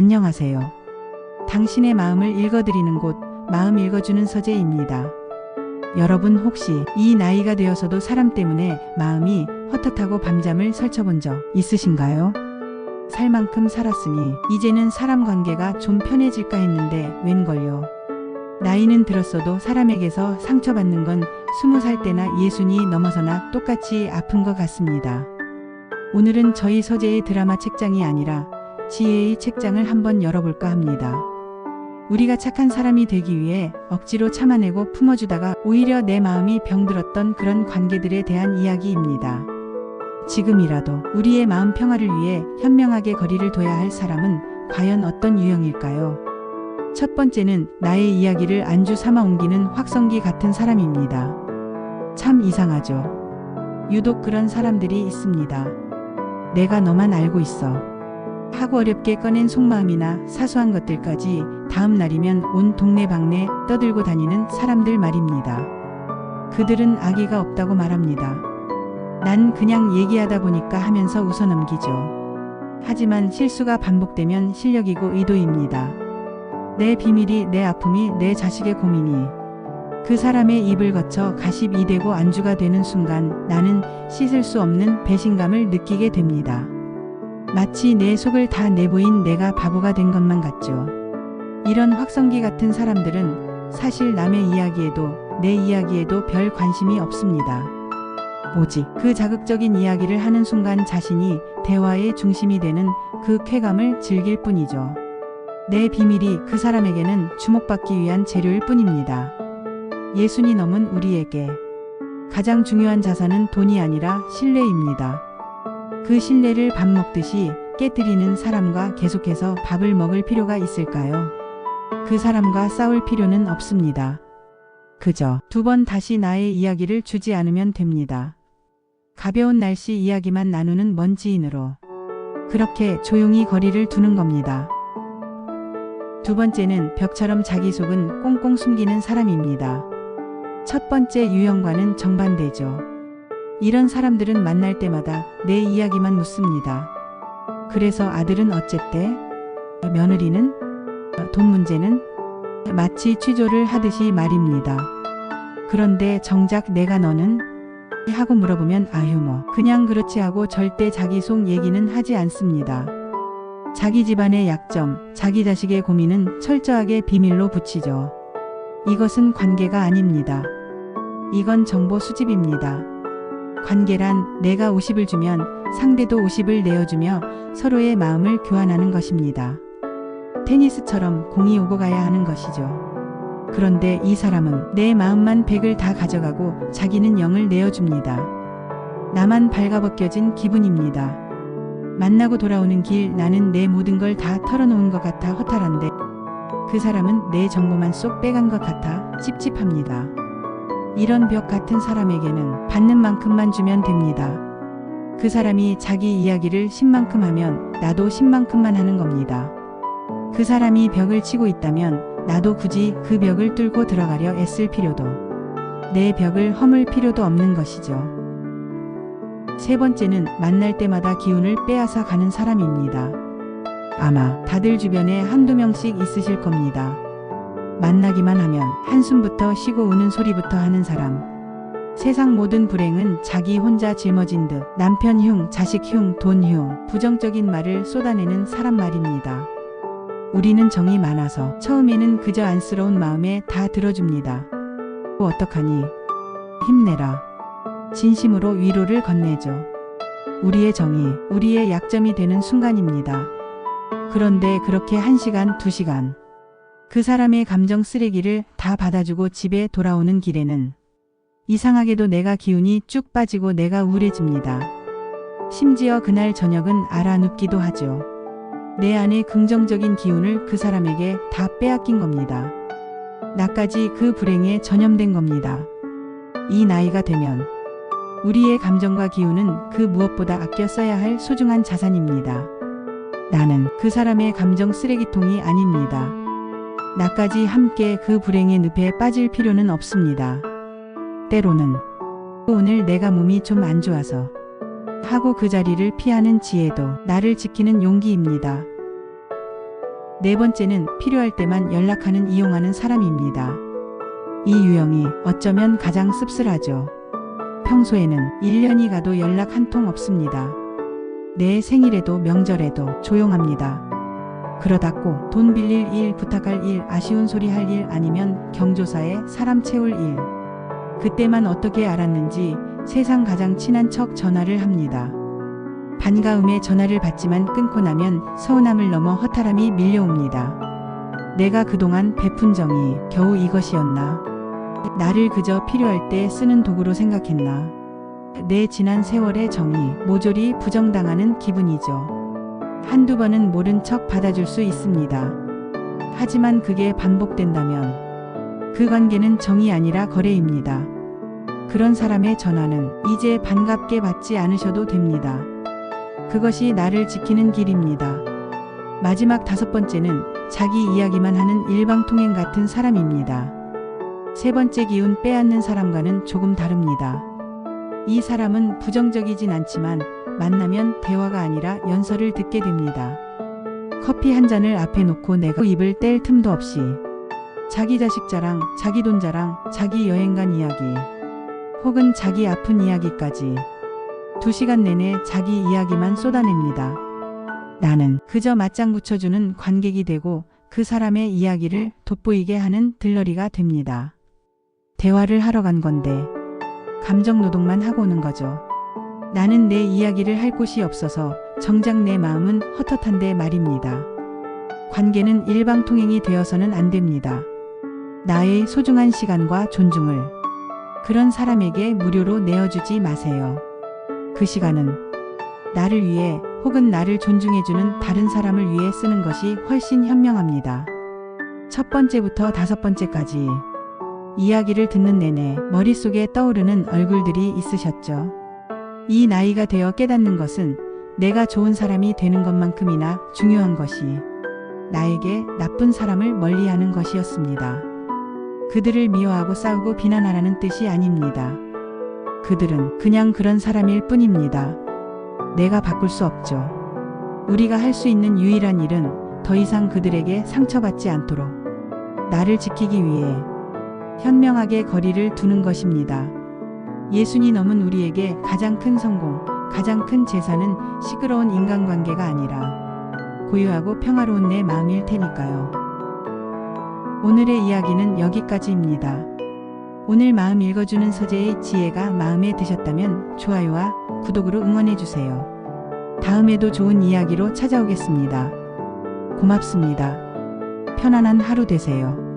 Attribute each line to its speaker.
Speaker 1: 안녕하세요. 당신의 마음을 읽어드리는 곳, 마음 읽어주는 서재입니다. 여러분 혹시 이 나이가 되어서도 사람 때문에 마음이 헛헛하고 밤잠을 설쳐본 적 있으신가요? 살 만큼 살았으니 이제는 사람 관계가 좀 편해질까 했는데 웬걸요. 나이는 들었어도 사람에게서 상처받는 건 20살 때나 60이 넘어서나 똑같이 아픈 것 같습니다. 오늘은 저희 서재의 드라마 책장이 아니라 지혜의 책장을 한번 열어볼까 합니다. 우리가 착한 사람이 되기 위해 억지로 참아내고 품어주다가 오히려 내 마음이 병들었던 그런 관계들에 대한 이야기입니다. 지금이라도 우리의 마음 평화를 위해 현명하게 거리를 둬야 할 사람은 과연 어떤 유형일까요? 첫 번째는 나의 이야기를 안주 삼아 옮기는 확성기 같은 사람입니다. 참 이상하죠. 유독 그런 사람들이 있습니다. 내가 너만 알고 있어 하고 어렵게 꺼낸 속마음이나 사소한 것들까지 다음 날이면 온 동네방네 떠들고 다니는 사람들 말입니다. 그들은 악의가 없다고 말합니다. 난 그냥 얘기하다 보니까 하면서 웃어넘기죠. 하지만 실수가 반복되면 실력이고 의도입니다. 내 비밀이, 내 아픔이, 내 자식의 고민이 그 사람의 입을 거쳐 가십이 되고 안주가 되는 순간 나는 씻을 수 없는 배신감을 느끼게 됩니다. 마치 내 속을 다 내보인 내가 바보가 된 것만 같죠. 이런 확성기 같은 사람들은 사실 남의 이야기에도 내 이야기에도 별 관심이 없습니다. 오직 그 자극적인 이야기를 하는 순간 자신이 대화의 중심이 되는 그 쾌감을 즐길 뿐이죠. 내 비밀이 그 사람에게는 주목받기 위한 재료일 뿐입니다. 60이 넘은 우리에게 가장 중요한 자산은 돈이 아니라 신뢰입니다. 그 신뢰를 밥 먹듯이 깨뜨리는 사람과 계속해서 밥을 먹을 필요가 있을까요? 그 사람과 싸울 필요는 없습니다. 그저 두 번 다시 나의 이야기를 주지 않으면 됩니다. 가벼운 날씨 이야기만 나누는 먼 지인으로 그렇게 조용히 거리를 두는 겁니다. 두 번째는 벽처럼 자기 속은 꽁꽁 숨기는 사람입니다. 첫 번째 유형과는 정반대죠. 이런 사람들은 만날 때마다 내 이야기만 묻습니다. 그래서 아들은 어쨌대? 며느리는? 돈 문제는? 마치 취조를 하듯이 말입니다. 그런데 정작 내가 너는? 하고 물어보면 아휴 뭐 그냥 그렇지 하고 절대 자기 속 얘기는 하지 않습니다. 자기 집안의 약점, 자기 자식의 고민은 철저하게 비밀로 붙이죠. 이것은 관계가 아닙니다. 이건 정보 수집입니다. 관계란 내가 50을 주면 상대도 50을 내어주며 서로의 마음을 교환하는 것입니다. 테니스처럼 공이 오고 가야 하는 것이죠. 그런데 이 사람은 내 마음만 100을 다 가져가고 자기는 0을 내어줍니다. 나만 발가벗겨진 기분입니다. 만나고 돌아오는 길 나는 내 모든 걸 다 털어놓은 것 같아 허탈한데 그 사람은 내 정보만 쏙 빼간 것 같아 찝찝합니다. 이런 벽 같은 사람에게는 받는 만큼만 주면 됩니다. 그 사람이 자기 이야기를 10만큼 하면 나도 10만큼만 하는 겁니다. 그 사람이 벽을 치고 있다면 나도 굳이 그 벽을 뚫고 들어가려 애쓸 필요도 내 벽을 허물 필요도 없는 것이죠. 세 번째는 만날 때마다 기운을 빼앗아 가는 사람입니다. 아마 다들 주변에 한두 명씩 있으실 겁니다. 만나기만 하면 한숨부터 쉬고 우는 소리부터 하는 사람. 세상 모든 불행은 자기 혼자 짊어진 듯 남편 흉, 자식 흉, 돈 흉, 부정적인 말을 쏟아내는 사람 말입니다. 우리는 정이 많아서 처음에는 그저 안쓰러운 마음에 다 들어줍니다. 어떡하니? 힘내라. 진심으로 위로를 건네죠. 우리의 정이 우리의 약점이 되는 순간입니다. 그런데 그렇게 1시간, 2시간 그 사람의 감정 쓰레기를 다 받아주고 집에 돌아오는 길에는 이상하게도 내가 기운이 쭉 빠지고 내가 우울해집니다. 심지어 그날 저녁은 알아눕기도 하죠. 내 안의 긍정적인 기운을 그 사람에게 다 빼앗긴 겁니다. 나까지 그 불행에 전염된 겁니다. 이 나이가 되면 우리의 감정과 기운은 그 무엇보다 아껴 써야 할 소중한 자산입니다. 나는 그 사람의 감정 쓰레기통이 아닙니다. 나까지 함께 그 불행의 늪에 빠질 필요는 없습니다. 때로는 오늘 내가 몸이 좀 안 좋아서 하고 그 자리를 피하는 지혜도 나를 지키는 용기입니다. 네 번째는 필요할 때만 연락하는 이용하는 사람입니다. 이 유형이 어쩌면 가장 씁쓸하죠. 평소에는 1년이 가도 연락 한 통 없습니다. 내 생일에도 명절에도 조용합니다. 그러다고 돈 빌릴 일, 부탁할 일, 아쉬운 소리 할 일, 아니면 경조사에 사람 채울 일. 그때만 어떻게 알았는지 세상 가장 친한 척 전화를 합니다. 반가움에 전화를 받지만 끊고 나면 서운함을 넘어 허탈함이 밀려옵니다. 내가 그동안 베푼 정이 겨우 이것이었나? 나를 그저 필요할 때 쓰는 도구로 생각했나? 내 지난 세월의 정이 모조리 부정당하는 기분이죠. 한두 번은 모른 척 받아줄 수 있습니다. 하지만 그게 반복된다면 그 관계는 정이 아니라 거래입니다. 그런 사람의 전화는 이제 반갑게 받지 않으셔도 됩니다. 그것이 나를 지키는 길입니다. 마지막 다섯 번째는 자기 이야기만 하는 일방통행 같은 사람입니다. 세 번째 기운 빼앗는 사람과는 조금 다릅니다. 이 사람은 부정적이진 않지만 만나면 대화가 아니라 연설을 듣게 됩니다. 커피 한 잔을 앞에 놓고 내가 입을 뗄 틈도 없이 자기 자식 자랑, 자기 돈 자랑, 자기 여행 간 이야기, 혹은 자기 아픈 이야기까지 2시간 내내 자기 이야기만 쏟아냅니다. 나는 그저 맞장 붙여주는 관객이 되고 그 사람의 이야기를 돋보이게 하는 들러리가 됩니다. 대화를 하러 간 건데 감정 노동만 하고 오는 거죠. 나는 내 이야기를 할 곳이 없어서 정작 내 마음은 헛헛한데 말입니다. 관계는 일방통행이 되어서는 안 됩니다. 나의 소중한 시간과 존중을 그런 사람에게 무료로 내어주지 마세요. 그 시간은 나를 위해 혹은 나를 존중해주는 다른 사람을 위해 쓰는 것이 훨씬 현명합니다. 첫 번째부터 다섯 번째까지 이야기를 듣는 내내 머릿속에 떠오르는 얼굴들이 있으셨죠. 이 나이가 되어 깨닫는 것은 내가 좋은 사람이 되는 것만큼이나 중요한 것이 나에게 나쁜 사람을 멀리하는 것이었습니다. 그들을 미워하고 싸우고 비난하라는 뜻이 아닙니다. 그들은 그냥 그런 사람일 뿐입니다. 내가 바꿀 수 없죠. 우리가 할 수 있는 유일한 일은 더 이상 그들에게 상처받지 않도록 나를 지키기 위해 현명하게 거리를 두는 것입니다. 예순이 넘은 우리에게 가장 큰 성공, 가장 큰 재산은 시끄러운 인간관계가 아니라 고요하고 평화로운 내 마음일 테니까요. 오늘의 이야기는 여기까지입니다. 오늘 마음 읽어주는 서재의 지혜가 마음에 드셨다면 좋아요와 구독으로 응원해주세요. 다음에도 좋은 이야기로 찾아오겠습니다. 고맙습니다. 편안한 하루 되세요.